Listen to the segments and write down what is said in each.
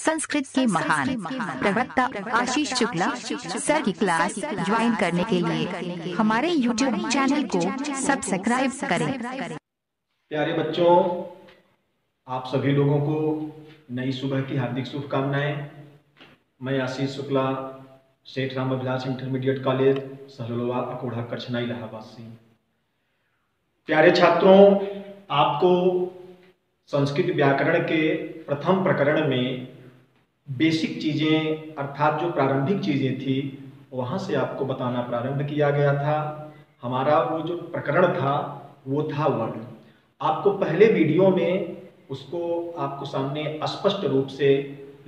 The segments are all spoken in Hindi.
संस्कृत के महान प्रवक्ता आशीष शुक्ला सर की क्लास ज्वाइन करने के लिए हमारे YouTube चैनल को सब्सक्राइब करें। प्यारे बच्चों, आप सभी लोगों को नई सुबह की हार्दिक शुभकामनाएं। मैं आशीष शुक्ला, सेठ राम अभिलाष इंटरमीडिएट कॉलेज, सहलोलवा, अकोढ़ा, करछना, इलाहाबाद से। प्यारे छात्रों, आपको संस्कृत व्याकरण के प्रथम प्रकरण में बेसिक चीज़ें अर्थात जो प्रारंभिक चीज़ें थी वहाँ से आपको बताना प्रारंभ किया गया था। हमारा वो जो प्रकरण था वो था वर्ण। आपको पहले वीडियो में उसको आपको सामने स्पष्ट रूप से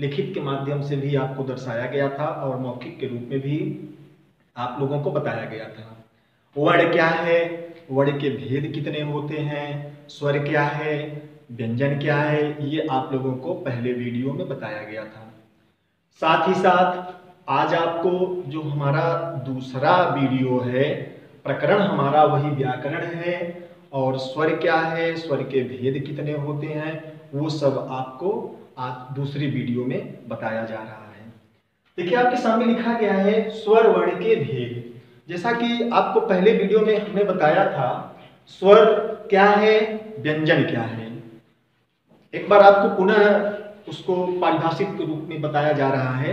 लिखित के माध्यम से भी आपको दर्शाया गया था और मौखिक के रूप में भी आप लोगों को बताया गया था। वर्ण क्या है, वर्ण के भेद कितने होते हैं, स्वर क्या है, व्यंजन क्या है, ये आप लोगों को पहले वीडियो में बताया गया था। साथ ही साथ आज आपको जो हमारा दूसरा वीडियो है, प्रकरण हमारा वही व्याकरण है और स्वर क्या है, स्वर के भेद कितने होते हैं, वो सब आपको आज दूसरी वीडियो में बताया जा रहा है। देखिए, आपके सामने लिखा गया है स्वर वर्ण के भेद। जैसा कि आपको पहले वीडियो में हमने बताया था, स्वर क्या है, व्यंजन क्या है। एक बार आपको पुनः उसको पारिभाषित के रूप में बताया जा रहा है।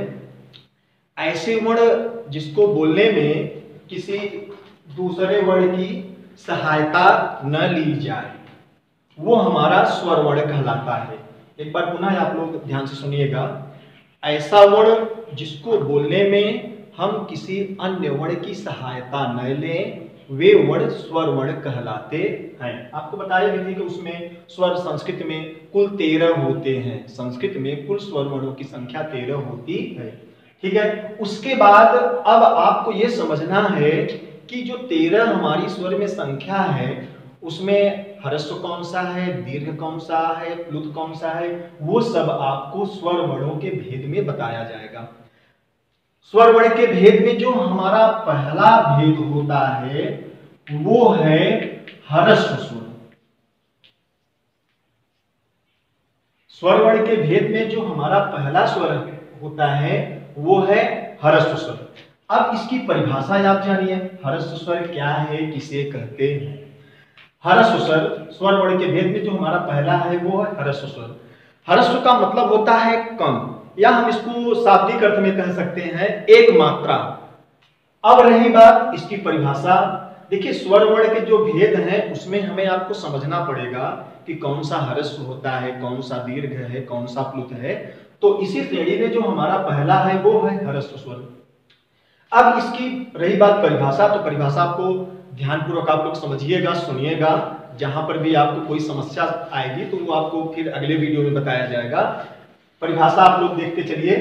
ऐसे वर्ण जिसको बोलने में किसी दूसरे वर्ण की सहायता न ली जाए, वो हमारा स्वर वर्ण कहलाता है। एक बार पुनः आप लोग ध्यान से सुनिएगा। ऐसा वर्ण जिसको बोलने में हम किसी अन्य वर्ण की सहायता न लें, वे वर्ण स्वर वर्ण कहलाते हैं। आपको बताया भी थी कि उसमें स्वर संस्कृत में कुल 13 होते हैं। संस्कृत में कुल स्वर वर्णों की संख्या 13 होती है। ठीक है। उसके बाद अब आपको ये समझना है कि जो 13 हमारी स्वर में संख्या है, उसमें ह्रस्व कौन सा है, दीर्घ कौन सा है, प्लुत कौन सा है, वो सब आपको स्वर वर्णों के भेद में बताया जाएगा। स्वर वर्ण के भेद में जो हमारा पहला भेद होता है वो है ह्रस्व स्वर। स्वर वर्ण के भेद में जो हमारा पहला स्वर होता है वो है ह्रस्व स्वर। अब इसकी परिभाषा आप जानिए, ह्रस्व स्वर क्या है, किसे कहते हैं। ह्रस्व स्वर, स्वर वर्ण के भेद में जो हमारा पहला है वो है ह्रस्व स्वर। ह्रस्व का मतलब होता है कम, या हम इसको शाब्दिक अर्थ में कह सकते हैं एक मात्रा। अब रही बात इसकी परिभाषा। देखिए, स्वर वर्ण के जो भेद हैं उसमें हमें आपको समझना पड़ेगा कि कौन सा ह्रस्व होता है, कौन सा दीर्घ है, कौन सा प्लुत है। तो इसी श्रेणी में जो हमारा पहला है वो है ह्रस्व स्वर। अब इसकी रही बात परिभाषा, तो परिभाषा आपको ध्यानपूर्वक आप लोग समझिएगा, सुनिएगा। जहां पर भी आपको कोई समस्या आएगी तो वो आपको फिर अगले वीडियो में बताया जाएगा। परिभाषा आप लोग देखते चलिए,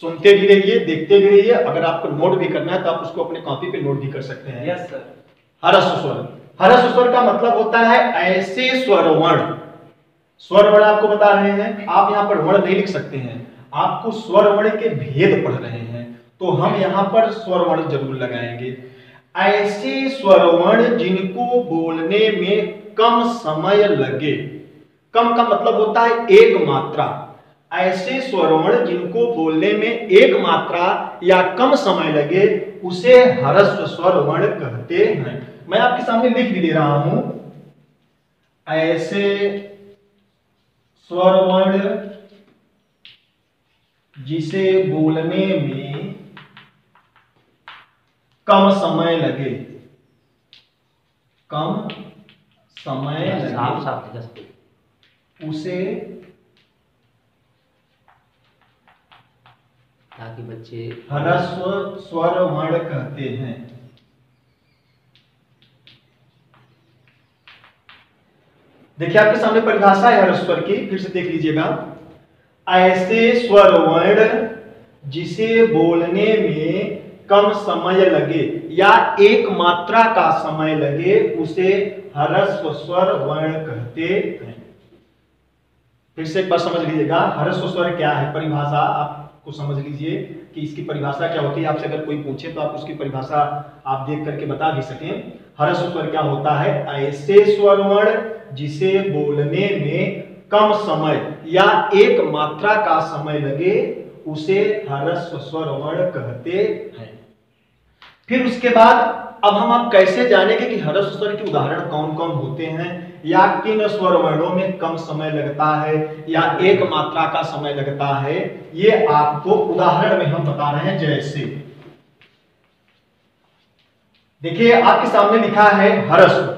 सुनते भी रहिए, देखते भी रहिए। अगर आपको नोट भी करना है तो आप उसको अपने कॉपी पे नोट भी कर सकते हैं। Yes sir. ह्रस्व स्वर, ह्रस्व स्वर का मतलब होता है ऐसे स्वर वर्ण। स्वर वर्ण आपको बता रहे हैं, आप यहाँ पर वर्ण नहीं लिख सकते हैं, आपको स्वर वर्ण के भेद पढ़ रहे हैं, तो हम यहाँ पर स्वर वर्ण जरूर लगाएंगे। ऐसे स्वर वर्ण जिनको बोलने में कम समय लगे। कम का मतलब होता है एक मात्रा। ऐसे स्वर वर्ण जिनको बोलने में एक मात्रा या कम समय लगे उसे ह्रस्व स्वर वर्ण कहते हैं। मैं आपके सामने लिख भी दे रहा हूं, ऐसे स्वर वर्ण जिसे बोलने में कम समय लगे, कम समय लगे, उसे ताकि बच्चे ह्रस्व स्वर वर्ण कहते हैं। देखिए, आपके सामने परिभाषा है ह्रस्व स्वर की, फिर से देख लीजिएगा। ऐसे स्वर वर्ण जिसे बोलने में कम समय लगे या एक मात्रा का समय लगे उसे ह्रस्व स्वर वर्ण कहते हैं। फिर से एक बार समझ लीजिएगा, ह्रस्व स्वर क्या है, परिभाषा आपको समझ लीजिए कि इसकी परिभाषा क्या होती है। आपसे अगर कोई पूछे तो आप उसकी परिभाषा आप देख करके बता भी सकें। ह्रस्व स्वर क्या होता है, ऐसे स्वर वर्ण जिसे बोलने में कम समय या एक मात्रा का समय लगे उसे ह्रस्व स्वर वर्ण कहते हैं। फिर उसके बाद अब हम आप कैसे जानेंगे कि ह्रस्व स्वर के उदाहरण कौन कौन होते हैं या किन स्वर वर्णों में कम समय लगता है या एक मात्रा का समय लगता है, ये आपको उदाहरण में हम बता रहे हैं। जैसे देखिए आपके सामने लिखा है ह्रस्व,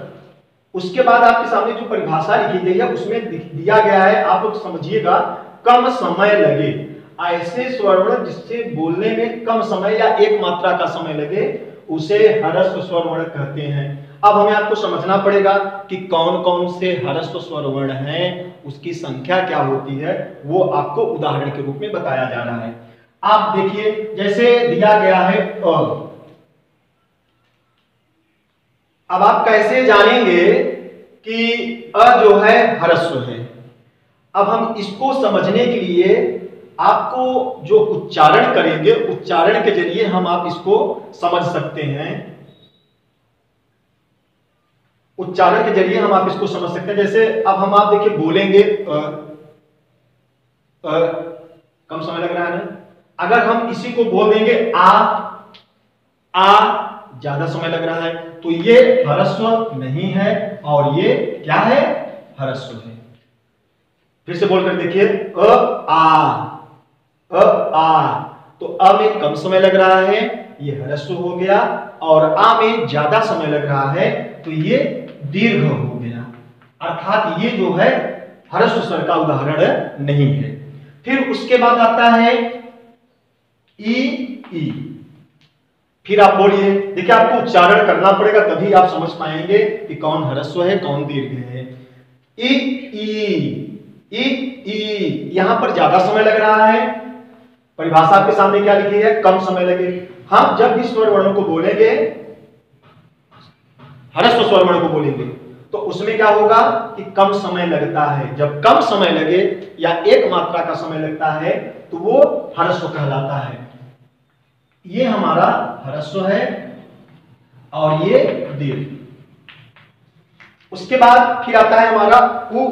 उसके बाद आपके सामने जो परिभाषा लिखी गई है उसमें दिया गया है, आप लोग समझिएगा, कम समय लगे। ऐसे स्वर वर्ण जिससे बोलने में कम समय या एक मात्रा का समय लगे उसे ह्रस्व स्वर वर्ण कहते हैं। अब हमें आपको समझना पड़ेगा कि कौन कौन से ह्रस्व स्वर वर्ण हैं, उसकी संख्या क्या होती है, वो आपको उदाहरण के रूप में बताया जा रहा है। आप देखिए जैसे दिया गया है अ, अब आप कैसे जानेंगे कि अ जो है ह्रस्व है। अब हम इसको समझने के लिए आपको जो उच्चारण करेंगे, उच्चारण के जरिए हम आप इसको समझ सकते हैं। उच्चारण के जरिए हम आप इसको समझ सकते हैं। जैसे अब हम आप देखिए बोलेंगे कम समय लग रहा है ना, अगर हम इसी को बोल देंगे आ ज्यादा समय लग रहा है, तो ये ह्रस्व नहीं है और ये क्या है, ह्रस्व है। फिर से बोलकर देखिए तो अ में कम समय लग रहा है, ये ह्रस्व हो गया, और आ में ज्यादा समय लग रहा है तो ये दीर्घ हो गया। अर्थात ये जो है ह्रस्व स्वर का उदाहरण नहीं है। फिर उसके बाद आता है ई। फिर आप बोलिए, देखिए आपको उच्चारण करना पड़ेगा तभी आप समझ पाएंगे कि कौन ह्रस्व है कौन दीर्घ है। ई यहां पर ज्यादा समय लग रहा है, परिभाषा आपके सामने क्या लिखी है, कम समय लगे। हम जब भी स्वर वर्णों को बोलेंगे, ह्रस्व स्वर वर्ण को बोलेंगे, तो उसमें क्या होगा कि कम समय लगता है। जब कम समय लगे या एक मात्रा का समय लगता है तो वो ह्रस्व कहलाता है। ये हमारा ह्रस्व है और ये दीर्घ। उसके बाद फिर आता है हमारा उ।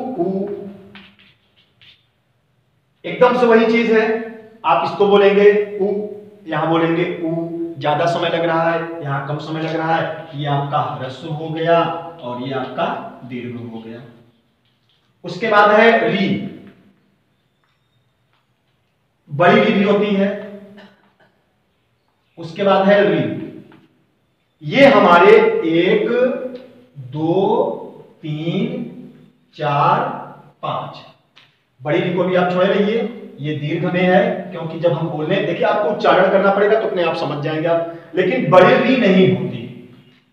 एकदम से वही चीज है, आप इसको बोलेंगे उ, यहां बोलेंगे उ, ज्यादा समय लग रहा है, यहां कम समय लग रहा है, ये आपका ह्रस्व हो गया और ये आपका दीर्घ हो गया। उसके बाद है री, बड़ी री भी होती है। उसके बाद है री, ये हमारे 1 2 3 4 5, बड़ी री को भी आप छोड़े रहिए, ये दीर्घ में है, क्योंकि जब हम बोलने, देखिए आपको उच्चारण करना पड़ेगा तो अपने आप समझ जाएंगे आप, लेकिन बड़ी री नहीं होती,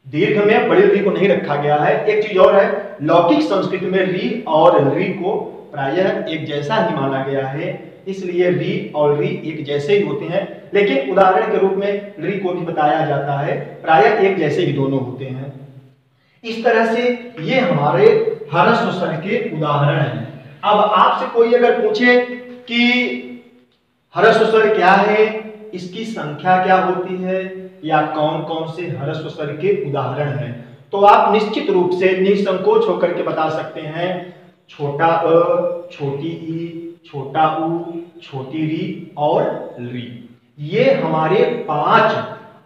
दीर्घ में बड़ी री को नहीं रखा गया है। एक चीज और है, लौकिक संस्कृत में री और री को प्रायः एक जैसा ही माना गया है, इसलिए री और री एक जैसे ही होते हैं, लेकिन उदाहरण के रूप में री को भी बताया जाता है, प्रायः एक जैसे ही दोनों होते हैं। इस तरह से ये हमारे ह्रस्व स्वर के उदाहरण हैं। अब आपसे कोई अगर पूछे कि ह्रस्व स्वर क्या है, इसकी संख्या क्या होती है, या कौन कौन से ह्रस्व स्वर के उदाहरण हैं, तो आप निश्चित रूप से निसंकोच होकर के बता सकते हैं, छोटा अ, छोटी ई, छोटा उ, छोटी री और री। ये हमारे 5,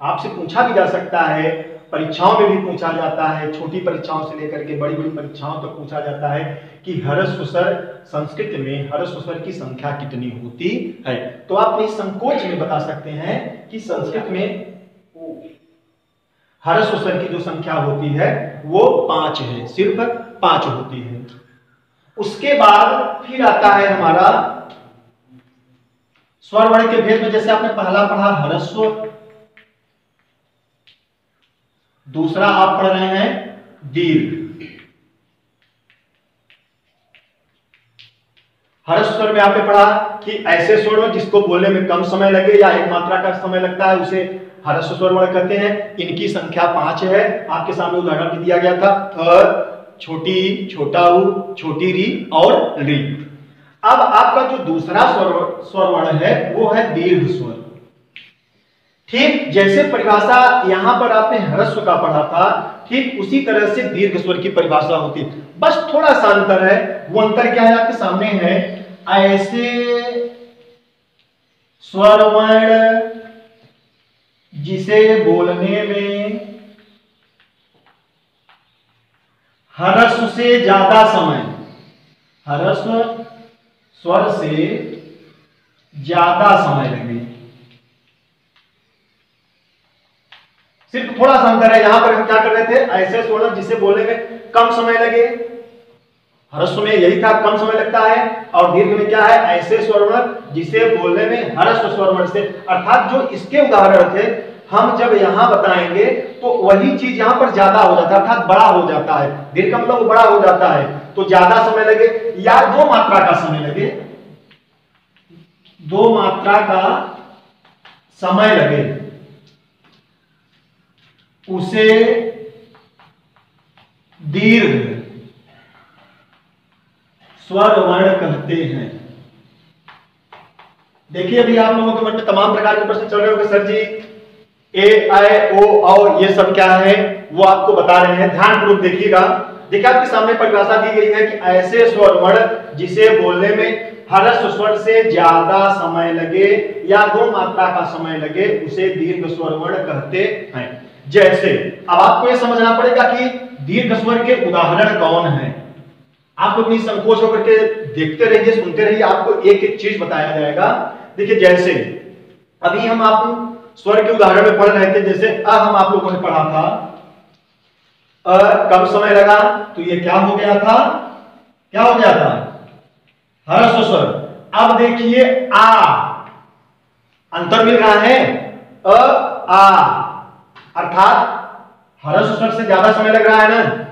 आपसे पूछा भी जा सकता है, परीक्षाओं में भी पूछा जाता है, छोटी परीक्षाओं से लेकर के बड़ी बड़ी परीक्षाओं तक पूछा जाता है कि ह्रस्व स्वर, संस्कृत में ह्रस्व स्वर की संख्या कितनी होती है। तो आप निसंकोच में बता सकते हैं कि संस्कृत में ह्रस्व स्वर की जो संख्या होती है वो 5 है, सिर्फ 5 होती है। उसके बाद फिर आता है हमारा स्वर वर्ण के भेद में, जैसे आपने पहला पढ़ा ह्रस्व, दूसरा आप पढ़ रहे हैं दीर्घ। ह्रस्व स्वर में आपने पढ़ा कि ऐसे स्वर जिसको बोलने में कम समय लगे या एक मात्रा का समय लगता है उसे ह्रस्व स्वर वर्ण कहते हैं। इनकी संख्या 5 है, आपके सामने उदाहरण भी दिया गया था, अ, छोटी ई, छोटा उ, छोटी री और री। अब आपका जो दूसरा स्वर वर्ण है वो है दीर्घ स्वर। ठीक जैसे परिभाषा यहां पर आपने ह्रस्व का पढ़ा था, ठीक उसी तरह से दीर्घ स्वर की परिभाषा होती है। बस थोड़ा सा अंतर है। वो अंतर क्या है आपके सामने है, ऐसे स्वर वर्ण जिसे बोलने में ह्रस्व से ज्यादा समय, ह्रस्व स्वर से ज्यादा समय लगे। सिर्फ थोड़ा सा अंतर है। यहां पर हम क्या कर रहे थे, ऐसे स्वर जिसे बोलने में कम समय लगे, ह्रस्व में यही था कम समय लगता है, और दीर्घ में क्या है, ऐसे स्वरवर्ण जिसे बोलने में ह्रस्व स्वरवर्ण से, अर्थात जो इसके उदाहरण थे हम जब यहां बताएंगे तो वही चीज यहां पर ज्यादा हो जाता है, अर्थात बड़ा हो जाता है। दीर्घ का मतलब बड़ा हो जाता है, तो ज्यादा समय लगे या दो मात्रा का समय लगे, दो मात्रा का समय लगे, उसे दीर्घ स्वर वर्ण कहते हैं। देखिए अभी आप लोगों के मन में तमाम प्रकार के प्रश्न चल रहे होंगे, सर जी ए आई ओ और ये सब क्या है, वो आपको बता रहे हैं। ध्यानपूर्वक देखिएगा। देखिए आपके सामने परिभाषा दी गई है कि ऐसे स्वर वर्ण जिसे बोलने में ह्रस्व स्वर से ज्यादा समय लगे या दो मात्रा का समय लगे उसे दीर्घ स्वर वर्ण कहते हैं। जैसे अब आपको यह समझना पड़ेगा कि दीर्घ स्वर के उदाहरण कौन है। आप अपनी संकोच होकर के देखते रहिए, सुनते रहिए, आपको एक एक चीज बताया जाएगा। देखिए जैसे अभी हम आप स्वर के उदाहरण में पढ़ रहे थे, जैसे अ हम आप लोगों ने पढ़ा था, अ कम समय लगा तो ये क्या हो गया था, क्या हो गया था, ह्रस्व स्वर। अब देखिए आ, अंतर मिल रहा है, अ आ, अर्थात ह्रस्व स्वर से ज्यादा समय लग रहा है ना,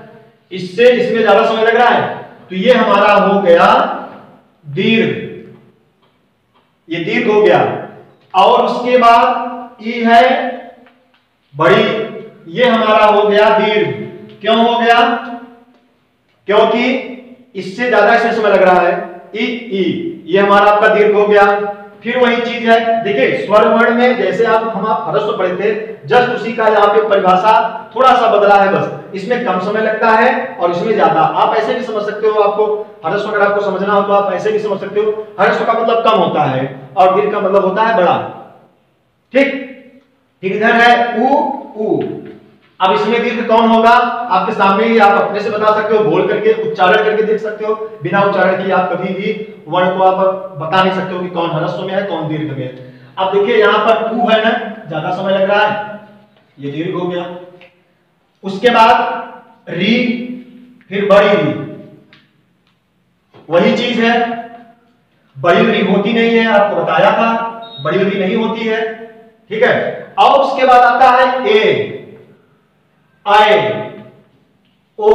इससे इसमें ज्यादा समय लग रहा है, तो ये हमारा हो गया दीर्घ, ये दीर्घ हो गया। और उसके बाद ई है बड़ी, ये हमारा हो गया दीर्घ। क्यों हो गया, क्योंकि इससे ज्यादा इसमें समय लग रहा है, ई ई, ये हमारा आपका दीर्घ हो गया। फिर वही चीज है, देखिए स्वर वर्ण में जैसे हम ह्रस्व पढ़े थे, जस्ट उसी का यहाँ पे परिभाषा थोड़ा सा बदला है बस। इसमें कम समय लगता है और इसमें ज्यादा। आप ऐसे भी समझ सकते हो, आपको ह्रस्व अगर आपको समझना हो तो आप ऐसे भी समझ सकते हो, ह्रस्व का मतलब कम होता है और दीर्घ का मतलब होता है बड़ा। ठीक, फिर इधर है उ उ। अब इसमें दीर्घ कौन होगा, आपके सामने ही आप अपने से बता सकते हो, बोल करके उच्चारण करके देख सकते हो। बिना उच्चारण के आप कभी भी वर्ण को आप बता नहीं सकते हो कि कौन ह्रस्व में है कौन दीर्घ में है। अब देखिए यहां पर उ है ना, ज्यादा समय लग रहा है, ये दीर्घ हो गया। उसके बाद री, फिर बड़ी री, वही चीज है, बड़ी री होती नहीं है, आपको बताया था बड़ी री नहीं होती है। ठीक है, और उसके बाद आता है ए, आई, ओ,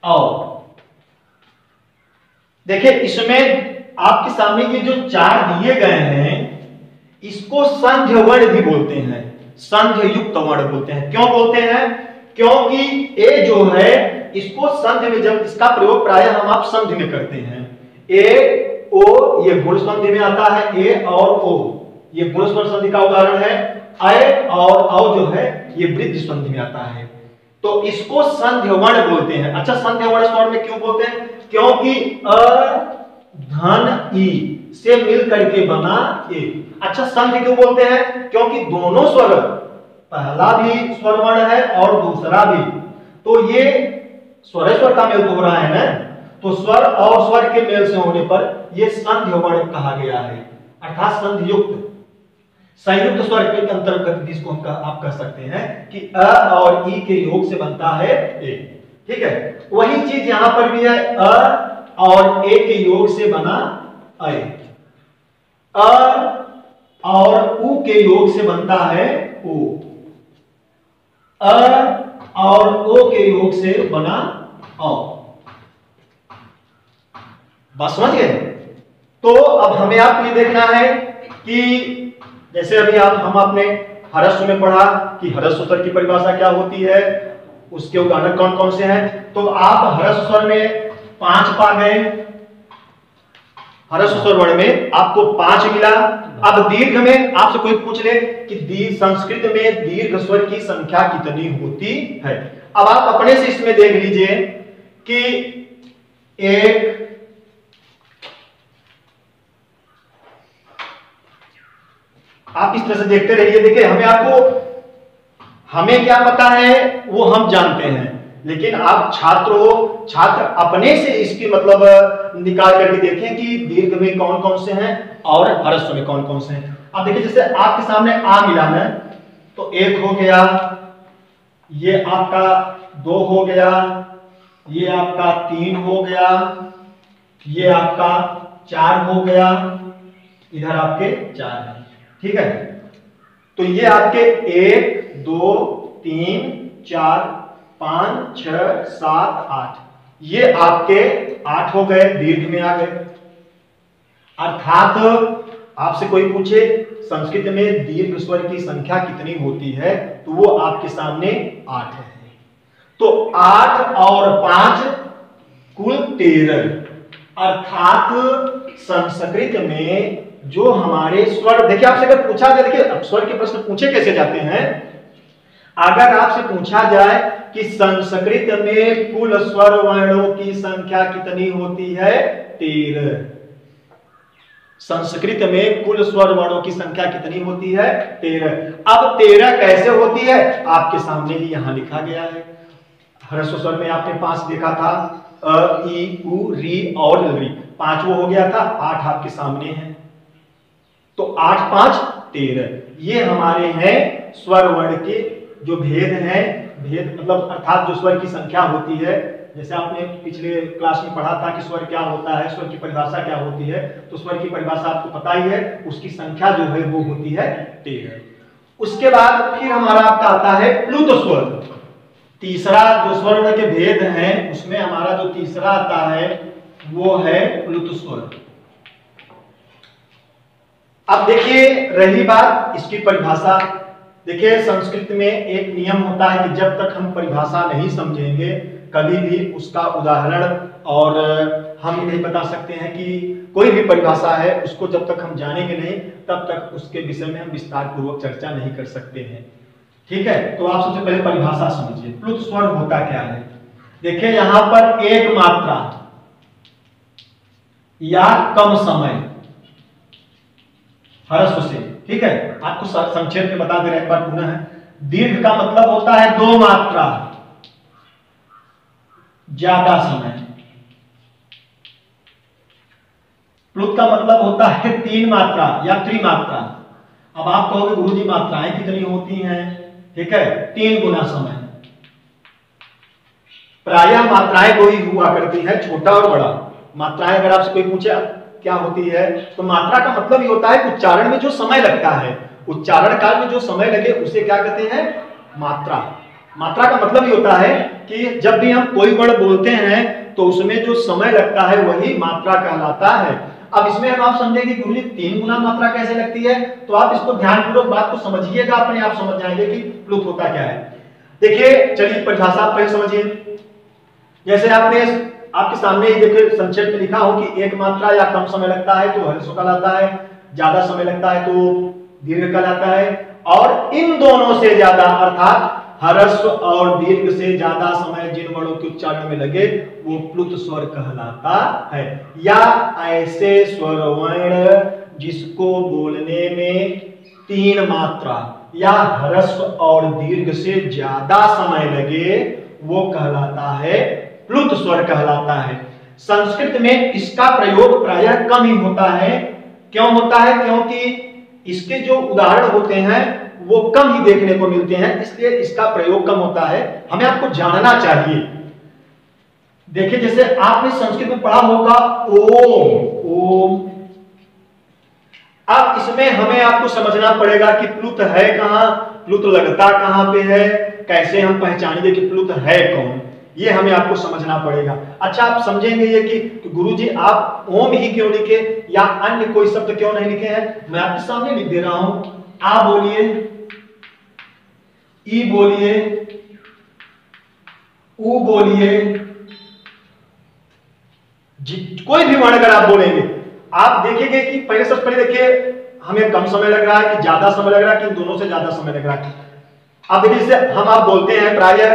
औ। देखिए इसमें आपके सामने ये जो चार दिए गए हैं इसको संध्य वर्ण भी बोलते हैं, संध्य युक्त वर्ण बोलते हैं। क्यों बोलते हैं, क्योंकि ए जो है इसको संधि में, जब इसका प्रयोग प्राय हम आप संधि में करते हैं, ए ओ ये गुण संधि में आता है, ए और ओ ये गुण स्वर संधि का उदाहरण है, अय और औ जो है ये वृद्धि संधि में आता है, तो इसको संध्य वर्ण बोलते हैं। अच्छा संध्य वर्ण स्वर में क्यों बोलते हैं, क्योंकि अ धन ई से मिल करके बना ए। अच्छा संध्य क्यों बोलते हैं, क्योंकि दोनों स्वर, पहला भी स्वर वर्ण है और दूसरा भी, तो ये स्वर स्वर का मेल तो हो रहा है ना, तो स्वर और स्वर के मेल से होने पर यह संध्य वर्ण कहा गया है, अर्थात संधि युक्त संयुक्त स्वर के अंतर्गत जिसको हम आप कह सकते हैं कि अ और ई के योग से बनता है ए। ठीक है, वही चीज यहां पर भी है, अ और ए के योग से बना अय, अ और उ के योग से बनता है ओ, अ और ओ के योग से बना औ। बात समझ गए। तो अब हमें आपको ये देखना है कि जैसे अभी हम आपने ह्रस्व में पढ़ा कि ह्रस्व स्वर की परिभाषा क्या होती है, उसके उदाहरण कौन कौन से हैं, तो आप ह्रस्व स्वर में 5 पा गए, ह्रस्व स्वर वर्ण में आपको 5 मिला। अब दीर्घ में आपसे कोई पूछ ले कि संस्कृत में दीर्घ स्वर की संख्या कितनी होती है, अब आप अपने से इसमें देख लीजिए कि एक आप इस तरह से देखते रहिए। देखिए हमें क्या पता है वो हम जानते हैं, लेकिन आप छात्र हो, छात्र अपने से इसकी मतलब निकाल करके देखें कि दीर्घ में कौन कौन से हैं और ह्रस्व में कौन कौन से हैं। अब देखिए जैसे आपके सामने आ मिला है तो एक हो गया, ये आपका दो हो गया, ये आपका तीन हो गया, ये आपका चार हो गया, इधर आपके चार है। ठीक है, तो ये आपके एक दो तीन चार पांच छह सात आठ, ये आपके आठ हो गए, दीर्घ में आ गए। अर्थात आपसे कोई पूछे संस्कृत में दीर्घ स्वर की संख्या कितनी होती है, तो वो आपके सामने 8 है। तो 8 और 5 कुल 13। अर्थात संस्कृत में जो हमारे स्वर, देखिए आपसे अगर पूछा जाए, देखिए स्वर के प्रश्न पूछे कैसे जाते हैं। अगर आपसे पूछा जाए कि संस्कृत में कुल स्वर वर्णों की संख्या कितनी होती है, 13। संस्कृत में कुल स्वर वर्णों की संख्या कितनी होती है, 13। अब 13 कैसे होती है आपके सामने ही यहां लिखा गया है। ह्रस्व स्वर में आपने 5 देखा था, अ, ई, उ, री और री, 5 वो हो गया था, 8 आपके सामने है। तो 8 5 13, ये हमारे हैं स्वर वर्ण के जो भेद हैं। भेद मतलब अर्थात जो स्वर की संख्या होती है, जैसे आपने पिछले क्लास में पढ़ा था कि स्वर क्या होता है, स्वर की परिभाषा क्या होती है, तो स्वर की परिभाषा आपको पता ही है, उसकी संख्या जो है वो होती है 13। उसके बाद फिर हमारा आपका आता है प्लुत स्वर। तीसरा जो स्वर के भेद हैं उसमें हमारा जो तीसरा आता है वो है प्लुत स्वर। अब देखिए रही बात इसकी परिभाषा, देखिए संस्कृत में एक नियम होता है कि जब तक हम परिभाषा नहीं समझेंगे कभी भी उसका उदाहरण और हम नहीं बता सकते हैं कि कोई भी परिभाषा है उसको जब तक हम जानेंगे नहीं तब तक उसके विषय में हम विस्तार पूर्वक चर्चा नहीं कर सकते हैं। ठीक है, तो आप सबसे पहले परिभाषा समझिए, प्लुत स्वर होता क्या है। देखिए यहां पर एक मात्रा या कम समय ह्रस्व से, ठीक है, आपको संक्षेप में बता दे रहे हैं एक बार पुनः है। दीर्घ का मतलब होता है 2 मात्रा ज्यादा समय। प्लुत का मतलब होता है 3 मात्रा या त्रिमात्रा। अब आप कहोगे गुरुजी मात्राएं कितनी होती हैं, ठीक है, 3 गुना समय। प्रायः मात्राएं 2 ही हुआ करती है, छोटा और बड़ा। मात्राएं अगर आपसे कोई पूछे क्या होती है, तो मात्रा का मतलब ये होता है उच्चारण में जो समय लगता है, उच्चारण काल में जो समय लगे उसे क्या कहते हैं, मात्रा। मात्रा का मतलब ये होता है कि जब भी हम कोई वर्ण बोलते हैं तो उसमें जो समय लगता है वही मात्रा कहलाता है। अब इसमें हम आप समझेंगे गुरुजी 3 गुना मात्रा कैसे लगती है, तो आप इसको ध्यानपूर्वक बात को समझिएगा, अपने आप समझ जाएंगे कि प्लुत होता क्या है। देखिए चलिए परिभाषा पहले समझिए। जैसे आपके सामने ही देखिए संक्षेप में लिखा हो कि एक मात्रा या कम समय लगता है तो ह्रस्व कहलाता है, ज्यादा समय लगता है तो दीर्घ कहलाता है, और इन दोनों से ज्यादा अर्थात ह्रस्व और दीर्घ से ज्यादा समय जिन वर्णों के उच्चारण में लगे वो प्लुत स्वर कहलाता है। या ऐसे स्वर वर्ण जिसको बोलने में 3 मात्रा या ह्रस्व और दीर्घ से ज्यादा समय लगे वो कहलाता है प्लुत स्वर कहलाता है। संस्कृत में इसका प्रयोग प्रायः कम ही होता है। क्यों होता है, क्योंकि इसके जो उदाहरण होते हैं वो कम ही देखने को मिलते हैं, इसलिए इसका प्रयोग कम होता है। हमें आपको जानना चाहिए। देखिए जैसे आपने संस्कृत में पढ़ा होगा ओम। अब इसमें हमें आपको समझना पड़ेगा कि प्लुत है कहां, प्लुत लगता कहां पे है, कैसे हम पहचानेंगे कि प्लुत है कौन, ये हमें आपको समझना पड़ेगा। अच्छा आप समझेंगे ये कि गुरुजी आप ओम ही क्यों लिखे या अन्य कोई शब्द क्यों नहीं लिखे हैं, मैं आपके सामने लिख दे रहा हूं। आ बोलिए, ई बोलिए, उ बोलिए, कोई भी वर्ण अगर आप बोलेंगे आप देखेंगे कि पहले सबसे पहले देखिए हमें कम समय लग रहा है कि ज्यादा समय लग रहा है कि दोनों से ज्यादा समय लग रहा है। अब देखिए जैसे हम आप बोलते हैं प्रायः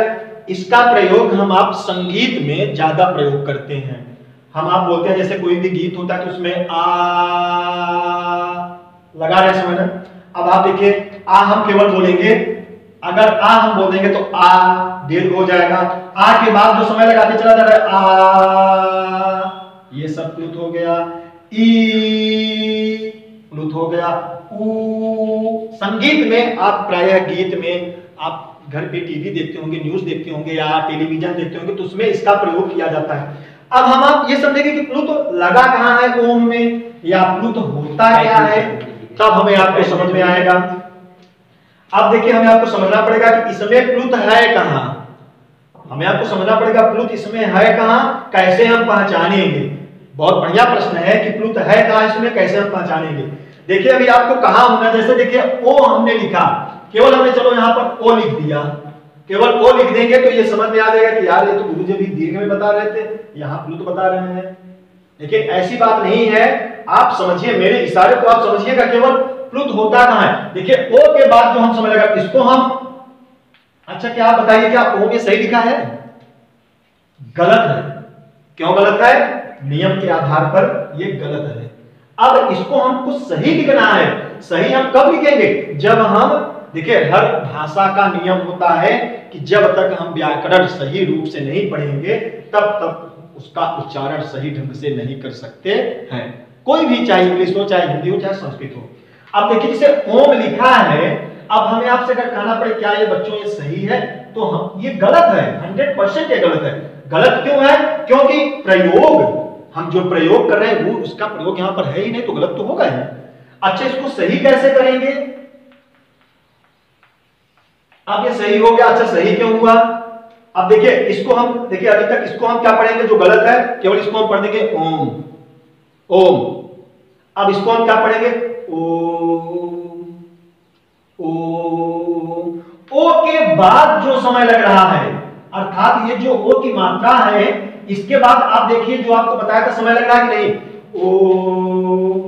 इसका प्रयोग हम आप संगीत में ज्यादा प्रयोग करते हैं। हम आप बोलते हैं जैसे कोई भी गीत होता है कि उसमें आ लगा रहे समय ना। अब आप देखिए आ हम केवल बोलेंगे, अगर आ हम बोल देंगे तो आ दीर्घ हो जाएगा। आ के बाद जो समय लगाते चला जा रहा है आ, ये सब प्लुत हो गया। ई प्लुत हो गया। ऊ संगीत में आप प्रायः गीत में आप घर पे टीवी देखते होंगे, न्यूज देखते होंगे या टेलीविजन देखते होंगे तो उसमें इसका प्रयोग किया जाता है। अब हम आप ये समझेंगे कि प्लुत लगा कहां है ओम में या प्लुत होता क्या है, तब हमें आपको समझ में आएगा। अब देखिए हमें आपको समझना पड़ेगा कि इसमें प्लुत है कहां। हमें आपको समझना पड़ेगा प्लुत इसमें है कहां, कैसे हम पहचानेंगे। बहुत बढ़िया प्रश्न है कि प्लुत है कहां इसमें, कैसे हम पहचानेंगे। देखिए अभी आपको कहां होना, जैसे देखिए ओ हमने लिखा, केवल हमने चलो यहां पर ओ लिख दिया, केवल ओ लिख देंगे तो ये समझ में आ जाएगा कि यार ये तो गुरुजी भी दीर्घ में बता रहे थे, यहां प्लुत बता रहे हैं। लेकिन ऐसी बात नहीं है, आप समझिए मेरे इशारे को आप समझिएगा, केवल प्लुत होता कहां है। देखिए ओ के बाद जो हम समझ लगा इसको हम, अच्छा क्या आप बताइए क्या ओ में सही लिखा है? गलत है। क्यों गलत है? नियम के आधार पर ये गलत है। अब इसको हमको सही लिखना है। सही हम कब लिखेंगे? जब हम, देखिए हर भाषा का नियम होता है कि जब तक हम व्याकरण सही रूप से नहीं पढ़ेंगे तब तक उसका उच्चारण सही ढंग से नहीं कर सकते हैं। कोई भी, चाहे इंग्लिश हो, चाहे हिंदी हो, चाहे संस्कृत हो। अब देखिए जैसे ओम लिखा है, अब हमें आपसे अगर कहना पड़े क्या ये बच्चों ये सही है, तो हम ये गलत है, 100% ये गलत है। गलत क्यों है? क्योंकि प्रयोग, हम जो प्रयोग कर रहे हैं वो उसका प्रयोग यहां पर है ही नहीं, तो गलत तो होगा ही। अच्छा इसको सही कैसे करेंगे? अब ये सही हो गया। अच्छा सही क्यों हुआ? अब देखिए इसको हम, देखिए अभी तक इसको हम क्या पढ़ेंगे जो गलत है, केवल इसको हम पढ़ देंगे ओम ओम। अब इसको हम क्या पढ़ेंगे? ओम ओम। ओ के बाद जो समय लग रहा है, अर्थात ये जो ओ की मात्रा है, इसके बाद आप देखिए जो आपको बताया था समय लग रहा है कि नहीं, ओ,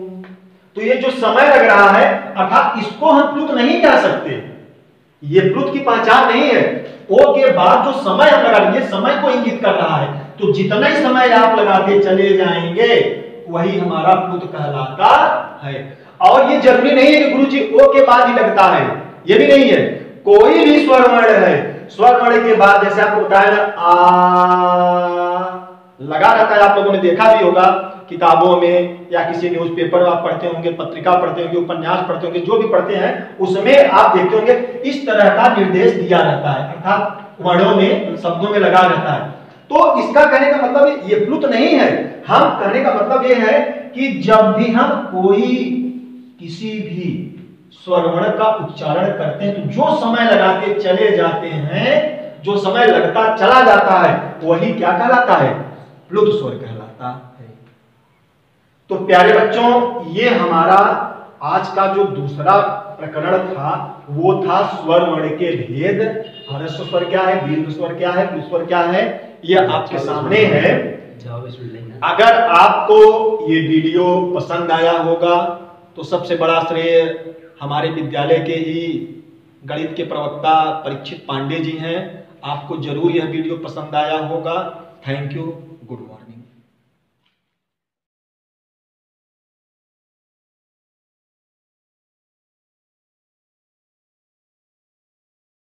तो ये जो समय लग रहा है अर्थात इसको हम प्लुत नहीं कह सकते, ये प्लुत की पहचान नहीं है। ओ के बाद जो समय हम लगा देंगे, समय को इंगित कर रहा है, तो जितना ही समय आप लगाते चले जाएंगे वही हमारा प्लुत कहलाता है। और ये जरूरी नहीं है कि गुरुजी ओ के बाद ही लगता है, ये भी नहीं है। कोई भी स्वर वर्ण है, स्वर वर्ण के बाद जैसे आपको बताया ना आ लगा रहता है, आप लोगों ने देखा भी होगा किताबों में या किसी न्यूज़पेपर आप पढ़ते होंगे, पत्रिका पढ़ते होंगे, उपन्यास पढ़ते होंगे, जो भी पढ़ते हैं उसमें आप देखते होंगे इस तरह का निर्देश दिया रहता है, अर्थात वर्णों में, शब्दों में लगा रहता है। तो इसका कहने का मतलब ये प्लुत नहीं है। हम कहने का मतलब ये है कि जब भी हम कोई किसी भी स्वरवर्ण का उच्चारण करते हैं तो जो समय लगाते चले जाते हैं, जो समय लगता चला जाता है, वही क्या कहलाता है? प्लुत स्वर कहलाता है। तो प्यारे बच्चों, ये हमारा आज का जो दूसरा प्रकरण था वो था स्वर वर्ण के भेद। ह्रस्व स्वर क्या है, दीर्घ स्वर क्या है, प्लुत स्वर क्या है, ये आपके सामने है। अगर आपको ये वीडियो पसंद आया होगा तो सबसे बड़ा श्रेय हमारे विद्यालय के ही गणित के प्रवक्ता परीक्षित पांडे जी हैं। आपको जरूर यह वीडियो पसंद आया होगा। Thank you, good morning.